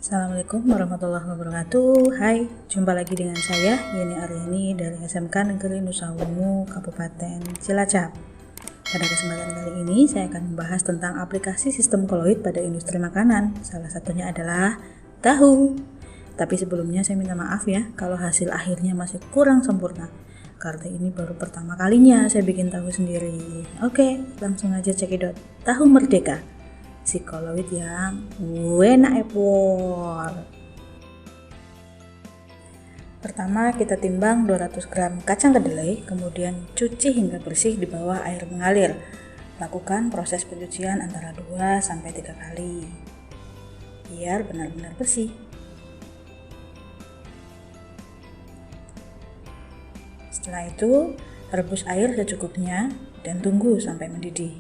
Assalamualaikum warahmatullahi wabarakatuh. Hai, jumpa lagi dengan saya Yeni Aryani dari SMK Negeri Nusa Ungu, Kabupaten Cilacap. Pada kesempatan kali ini saya akan membahas tentang aplikasi sistem koloid pada industri makanan. Salah satunya adalah tahu. Tapi sebelumnya saya minta maaf ya kalau hasil akhirnya masih kurang sempurna, karena ini baru pertama kalinya saya bikin tahu sendiri. Oke, langsung aja cekidot. Tahu merdeka, si koloid yang enak epor. Pertama kita timbang 200 gram kacang kedelai, kemudian cuci hingga bersih di bawah air mengalir. Lakukan proses pencucian antara 2-3 kali biar benar-benar bersih. Setelah itu rebus air secukupnya dan tunggu sampai mendidih.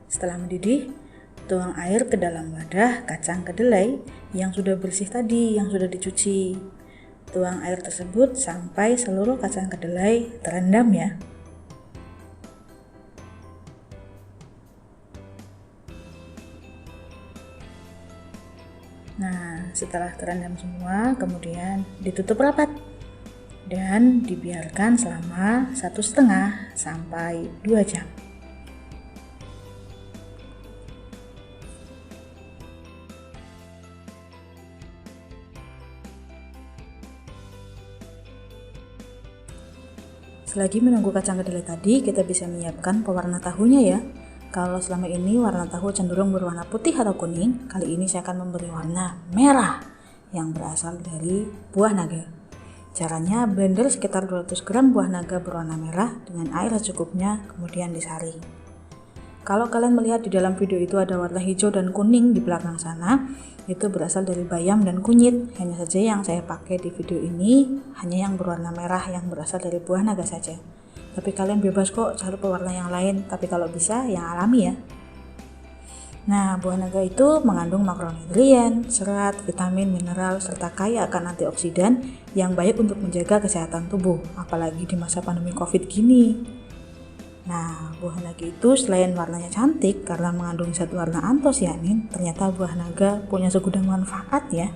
Setelah mendidih, tuang air ke dalam wadah kacang kedelai yang sudah bersih tadi, yang sudah dicuci. Tuang air tersebut sampai seluruh kacang kedelai terendam ya. Nah, setelah terendam semua, kemudian ditutup rapat dan dibiarkan selama 1,5-2 jam. Selagi menunggu kacang kedelai tadi, kita bisa menyiapkan pewarna tahunya ya. Kalau selama ini warna tahu cenderung berwarna putih atau kuning, kali ini saya akan memberi warna merah yang berasal dari buah naga. Caranya blender sekitar 200 gram buah naga berwarna merah dengan air secukupnya, kemudian disaring. Kalau kalian melihat di dalam video itu ada warna hijau dan kuning di belakang sana, itu berasal dari bayam dan kunyit. Hanya saja yang saya pakai di video ini hanya yang berwarna merah yang berasal dari buah naga saja. Tapi kalian bebas kok cari pewarna yang lain, tapi kalau bisa yang alami ya. Nah, buah naga itu mengandung makronutrien, serat, vitamin, mineral, serta kaya akan antioksidan yang baik untuk menjaga kesehatan tubuh, apalagi di masa pandemi COVID gini. Nah, buah naga itu selain warnanya cantik karena mengandung zat warna antosianin, ternyata buah naga punya segudang manfaat ya.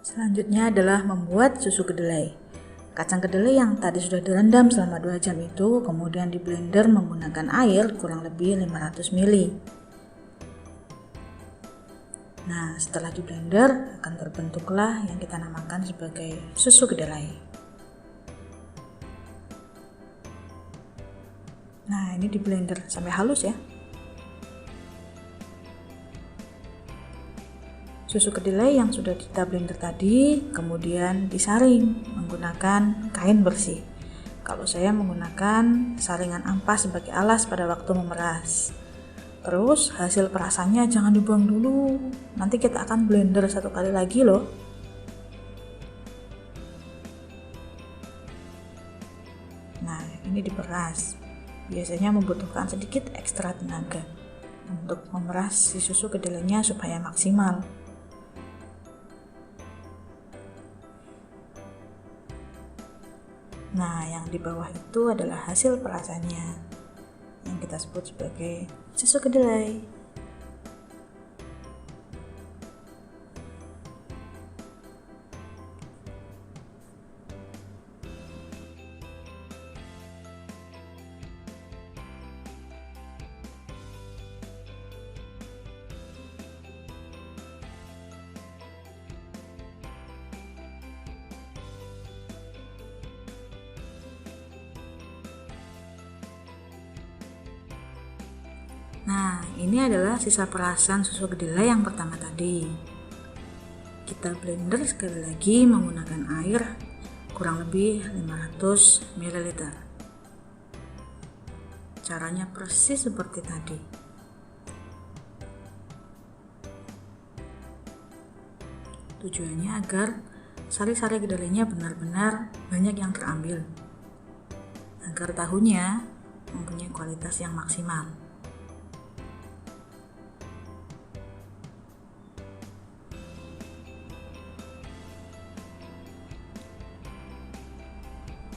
Selanjutnya adalah membuat susu kedelai. Kacang kedelai yang tadi sudah direndam selama 2 jam itu kemudian di blender menggunakan air kurang lebih 500 ml. Nah, setelah di blender akan terbentuklah yang kita namakan sebagai susu kedelai. Nah, ini di blender sampai halus ya. Susu kedelai yang sudah kita blender tadi kemudian disaring menggunakan kain bersih. Kalau saya menggunakan saringan ampas sebagai alas pada waktu memeras. Terus hasil perasannya jangan dibuang dulu, nanti kita akan blender 1 kali lagi loh. Nah, ini diperas. Biasanya membutuhkan sedikit ekstra tenaga untuk memeras si susu kedelainya supaya maksimal. Nah, yang di bawah itu adalah hasil perasannya yang kita sebut sebagai susu kedelai. Nah, ini adalah sisa perasan susu kedelai yang pertama tadi. Kita blender sekali lagi menggunakan air kurang lebih 500 ml. Caranya persis seperti tadi. Tujuannya agar sari-sari kedelainya benar-benar banyak yang terambil, agar tahunya mempunyai kualitas yang maksimal.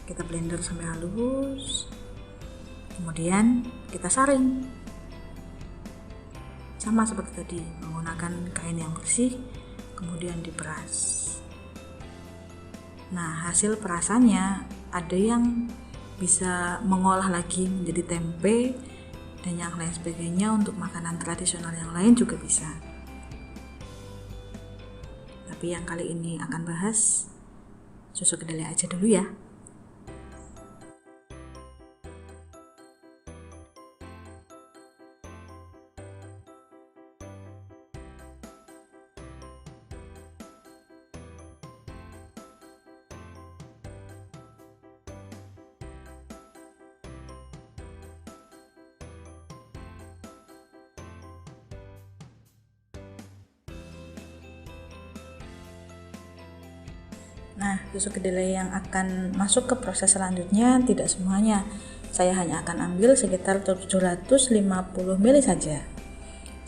Kita blender sampai halus, kemudian kita saring sama seperti tadi, menggunakan kain yang bersih, kemudian diperas. Nah, hasil perasannya ada yang bisa mengolah lagi menjadi tempe dan yang lain sebagainya. Untuk makanan tradisional yang lain juga bisa, tapi yang kali ini akan bahas susu kedelai aja dulu ya. Nah, susu kedelai yang akan masuk ke proses selanjutnya tidak semuanya. Saya hanya akan ambil sekitar 750 ml saja.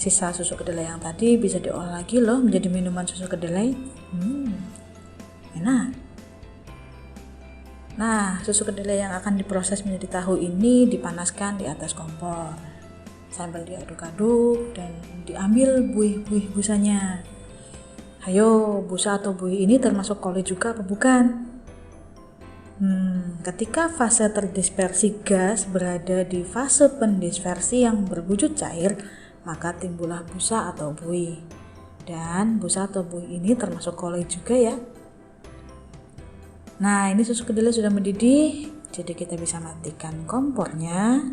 Sisa susu kedelai yang tadi bisa diolah lagi loh menjadi minuman susu kedelai. Enak. Nah, susu kedelai yang akan diproses menjadi tahu ini dipanaskan di atas kompor sambil diaduk-aduk dan diambil buih-buih busanya. Ayo, busa atau buih ini termasuk koli juga apa bukan? Ketika fase terdispersi gas berada di fase pendispersi yang berwujud cair, maka timbullah busa atau buih. Dan busa atau buih ini termasuk koli juga ya. Nah, ini susu kedelai sudah mendidih, jadi kita bisa matikan kompornya.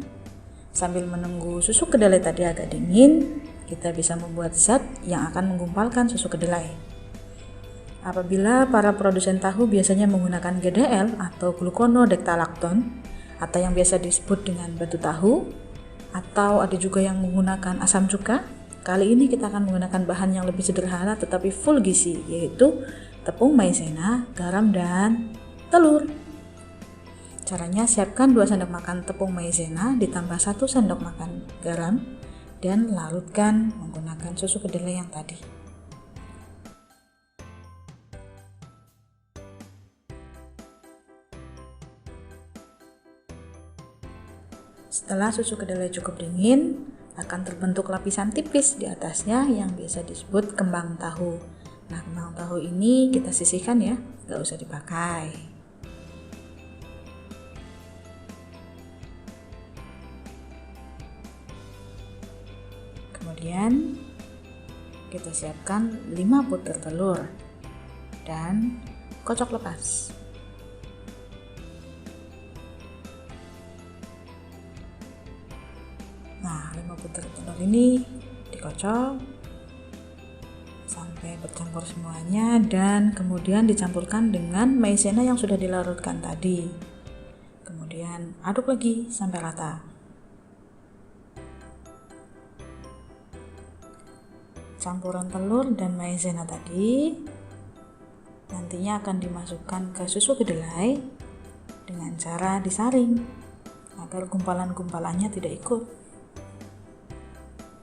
Sambil menunggu susu kedelai tadi agak dingin, kita bisa membuat zat yang akan menggumpalkan susu kedelai. Apabila para produsen tahu biasanya menggunakan GDL atau gluconodectalactone atau yang biasa disebut dengan batu tahu, atau ada juga yang menggunakan asam cuka, kali ini kita akan menggunakan bahan yang lebih sederhana tetapi full gizi, yaitu tepung maizena, garam, dan telur. Caranya, siapkan 2 sendok makan tepung maizena ditambah 1 sendok makan garam dan larutkan menggunakan susu kedelai yang tadi. Setelah susu kedelai cukup dingin, akan terbentuk lapisan tipis di atasnya yang biasa disebut kembang tahu. Nah, kembang tahu ini kita sisihkan ya, gak usah dipakai. Kemudian kita siapkan 5 butir telur dan kocok lepas. Nah, 5 butir telur ini dikocok sampai bercampur semuanya dan kemudian dicampurkan dengan maizena yang sudah dilarutkan tadi. Kemudian aduk lagi sampai rata. Campuran telur dan maizena tadi nantinya akan dimasukkan ke susu kedelai dengan cara disaring agar gumpalan-gumpalannya tidak ikut.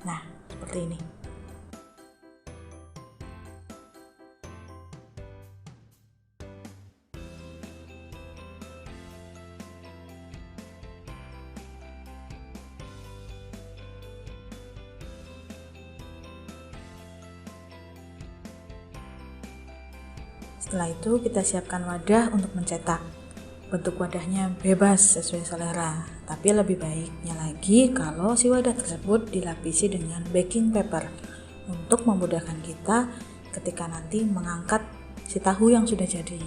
Nah, seperti ini. Setelah itu kita siapkan wadah untuk mencetak. Bentuk wadahnya bebas sesuai selera, tapi lebih baiknya lagi kalau si wadah tersebut dilapisi dengan baking paper untuk memudahkan kita ketika nanti mengangkat si tahu yang sudah jadi.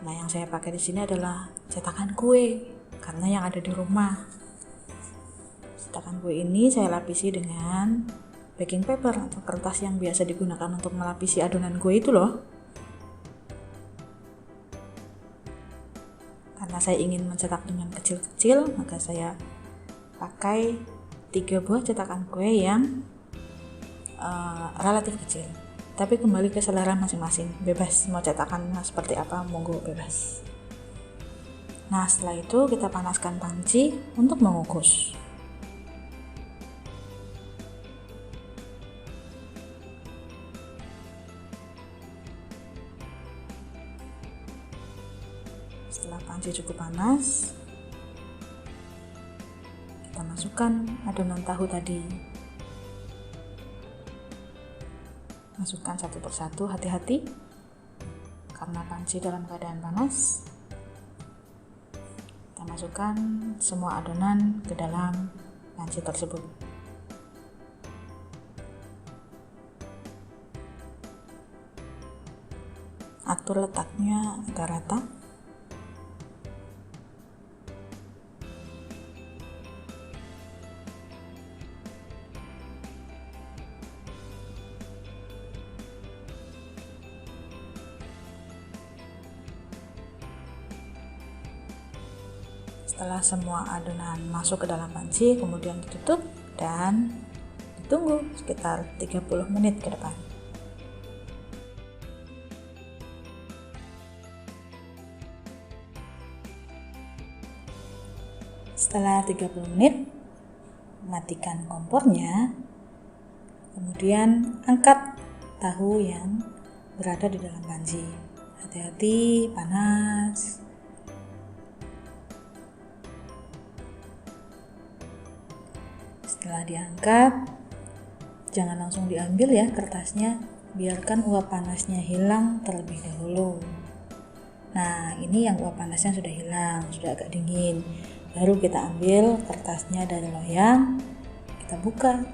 Nah, yang saya pakai di sini adalah cetakan kue karena yang ada di rumah. Cetakan kue ini saya lapisi dengan baking paper atau kertas yang biasa digunakan untuk melapisi adonan kue itu loh. Karena saya ingin mencetak dengan kecil-kecil, maka saya pakai 3 buah cetakan kue yang relatif kecil. Tapi kembali ke selera masing-masing, bebas mau cetakan seperti apa, monggo bebas. Nah, setelah itu kita panaskan panci untuk mengukus. Setelah panci cukup panas, kita masukkan adonan tahu tadi. Masukkan satu persatu, hati-hati karena panci dalam keadaan panas. Kita masukkan semua adonan ke dalam panci tersebut. Atur letaknya agar rata. Setelah semua adonan masuk ke dalam panci, kemudian ditutup dan ditunggu sekitar 30 menit ke depan. Setelah 30 menit, matikan kompornya, kemudian angkat tahu yang berada di dalam panci. Hati-hati, panas. Setelah diangkat, jangan langsung diambil ya kertasnya, biarkan uap panasnya hilang terlebih dahulu. Nah, ini yang uap panasnya sudah hilang, sudah agak dingin. Baru kita ambil kertasnya dari loyang, kita buka.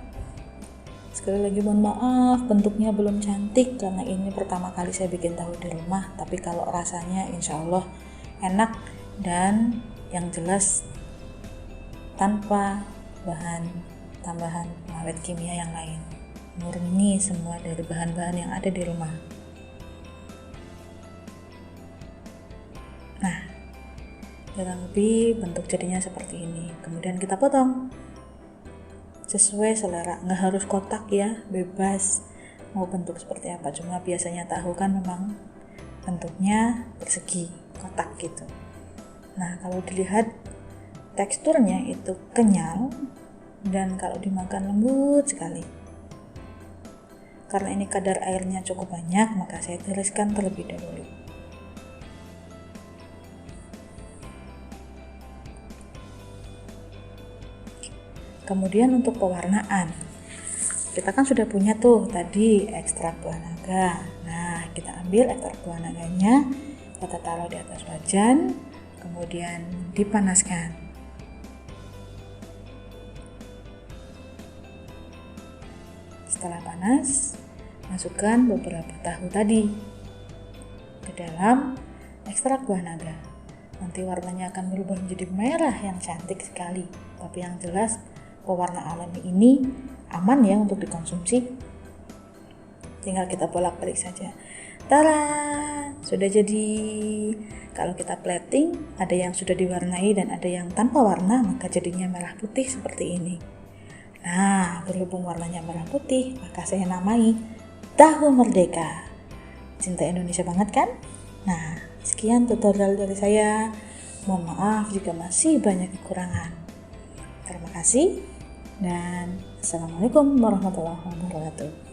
Sekali lagi mohon maaf, bentuknya belum cantik karena ini pertama kali saya bikin tahu di rumah. Tapi kalau rasanya insya Allah enak dan yang jelas tanpa bahan tambahan pengawet kimia yang lain. Murni semua dari bahan-bahan yang ada di rumah. Nah, kurang lebih bentuk jadinya seperti ini. Kemudian kita potong sesuai selera, nggak harus kotak ya, bebas mau bentuk seperti apa. Cuma biasanya tahu kan memang bentuknya persegi, kotak gitu. Nah, kalau dilihat teksturnya itu kenyal dan kalau dimakan lembut sekali. Karena ini kadar airnya cukup banyak, maka saya tiriskan terlebih dahulu. Kemudian untuk pewarnaan, kita kan sudah punya tuh tadi ekstrak buah naga. Nah, kita ambil ekstrak buah naganya, kita taruh di atas wajan, kemudian dipanaskan. Setelah panas, masukkan beberapa tahu tadi ke dalam ekstrak buah naga. Nanti warnanya akan berubah menjadi merah yang cantik sekali. Tapi yang jelas pewarna alami ini aman ya untuk dikonsumsi. Tinggal kita bolak-balik saja. Tada! Sudah jadi. Kalau kita plating, ada yang sudah diwarnai dan ada yang tanpa warna, maka jadinya merah putih seperti ini. Nah, berhubung warnanya merah putih, maka saya namai Tahu Merdeka. Cinta Indonesia banget kan? Nah, sekian tutorial dari saya. Mohon maaf jika masih banyak kekurangan. Terima kasih dan Assalamualaikum warahmatullahi wabarakatuh.